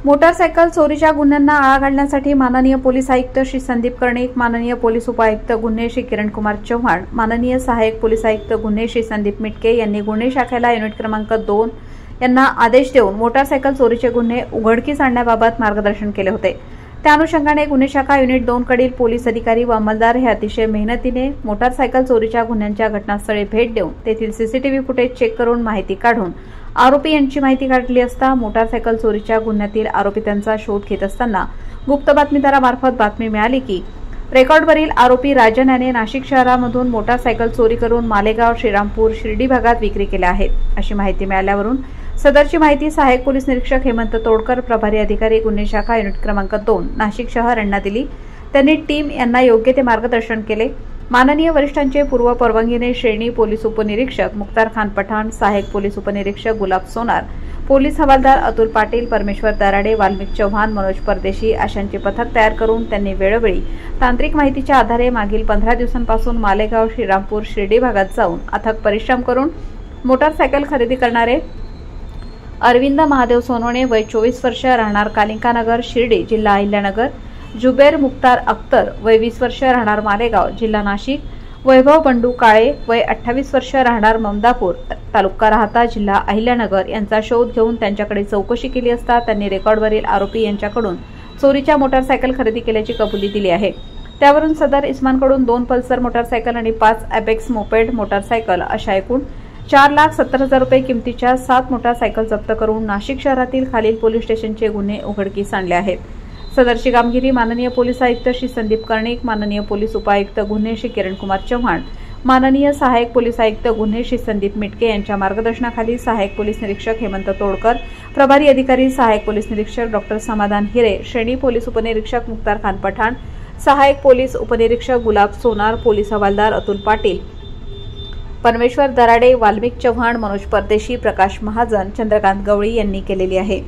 Motorcycle चोरीच्या गुन्ह्यांना आळा घालण्यासाठी माननीय पोलीस आयुक्त श्री संदीप कर्णिक, माननीय पोलीस उपायुक्त गुन्हे श्री किरणकुमार चव्हाण, माननीय सहाय्यक पोलीस आयुक्त गुन्हे श्री संदीप मिटके यांनी गुन्हे शाखेला युनिट क्रमांक 2 यांना आदेश देऊन मोटारसायकल चोरीचे गुन्हे उघडकीस आणण्याबाबत मार्गदर्शन केले होते। त्या अनुषंगाने गुन्हे शाखा युनिट 2 कडील पोलीस अधिकारी व अंमलदार हे अतिशय मेहनतीने मोटारसायकल चोरीच्या गुन्ह्यांच्या घटनास्थळी भेट देऊन तेथील सीसीटीव्ही फुटेज चेक करून माहिती काढून आरोपी यांची माहिती काढली असता मोटारसायकल चोरीच्या गुन्ह्यातील आरोपितांचा शोध घेत असताना गुप्त बातमीदारामार्फत बातमी मिळाली की रेकॉर्डवरील आरोपी राजन याने नाशिक शहरामधून मोटारसायकल चोरी करून मालेगाव, श्रीरामपूर, शिर्डी भागात विक्री केल्या आहेत अशी माहिती मिळाल्यावरून सदरची माहिती सहाय्यक पोलीस निरीक्षक हेमंत तोडकर, प्रभारी अधिकारी गुन्हे शाखा युनिट क्रमांक 2 नाशिक शहर यांना दिली। त्यांनी टीम यांना योग्य ते मार्गदर्शन केले। माननीय वरिष्ठांचे पूर्व परवानगीने श्रेणी पोलीस उपनिरीक्षक मुख्तार खान पठाण, सहाय्यक पोलीस उपनिरीक्षक गुलाब सोनार, पोलीस हवालदार अतुल पाटील, परमेश्वर दराडे, वाल्मिक चव्हाण, मनोज परदेशी अशांचे पथक तयार करून त्यांनी वेळोवेळी तांत्रिक माहितीच्या आधारे मागील 15 दिवसांपासून मालेगाव, श्रीरामपूर, शिर्डी भागात जाऊन अथक परिश्रम करून मोटारसायकल खरेदी करणारे अरविंद महादेव सोनवणे वय 24 वर्ष, राहणार कालिकानगर, शिर्डी, जिल्हा अहिल्यानगर, जुबेर मुख्तार अख्तर वय 20 वर्ष, राहणार मालेगाव, जिल्हा नाशिक, वैभव बंडू काळे वय 28 वर्ष, राहणार ममदापूर, तालुका राहता, जिल्हा अहिल्यानगर यांचा शोध घेऊन त्यांच्याकडे चौकशी केली असता त्यांनी रेकॉर्डवरील आरोपी यांच्याकडून चोरीच्या मोटारसायकल खरेदी केल्याची कबुली दिली आहे। त्यावरून सदर इस्मानकडून 2 पल्सर मोटारसायकल आणि 5 ॲपेक्स मोपेड मोटारसायकल अशा एकूण 4,70,000 रुपये किमतीच्या 7 मोटारसायकल जप्त करून नाशिक शहरातील खालील पोलीस स्टेशनचे गुन्हे उघडकीस आणले आहेत। सदरची कामगिरी माननीय पोलीस आयुक्त श्री संदीप कर्णिक, माननीय पोलीस उपायुक्त गुन्हे श्री किरणकुमार चव्हाण, माननीय सहाय्यक पोलीस आयुक्त गुन्हे श्री संदीप मिटके यांच्या मार्गदर्शनाखाली सहाय्यक पोलीस निरीक्षक हेमंत तोडकर, प्रभारी अधिकारी सहाय्यक पोलीस निरीक्षक डॉ. समाधान हिरे, श्रेणी पोलीस उपनिरीक्षक मुख्तार खान पठाण, सहाय्यक पोलीस उपनिरीक्षक गुलाब सोनार, पोलीस हवालदार अतुल पाटील, परमेश्वर दराडे, वाल्मिक चव्हाण, मनोज परदेशी, प्रकाश महाजन, चंद्रकांत गवळी यांनी केलेली आहे।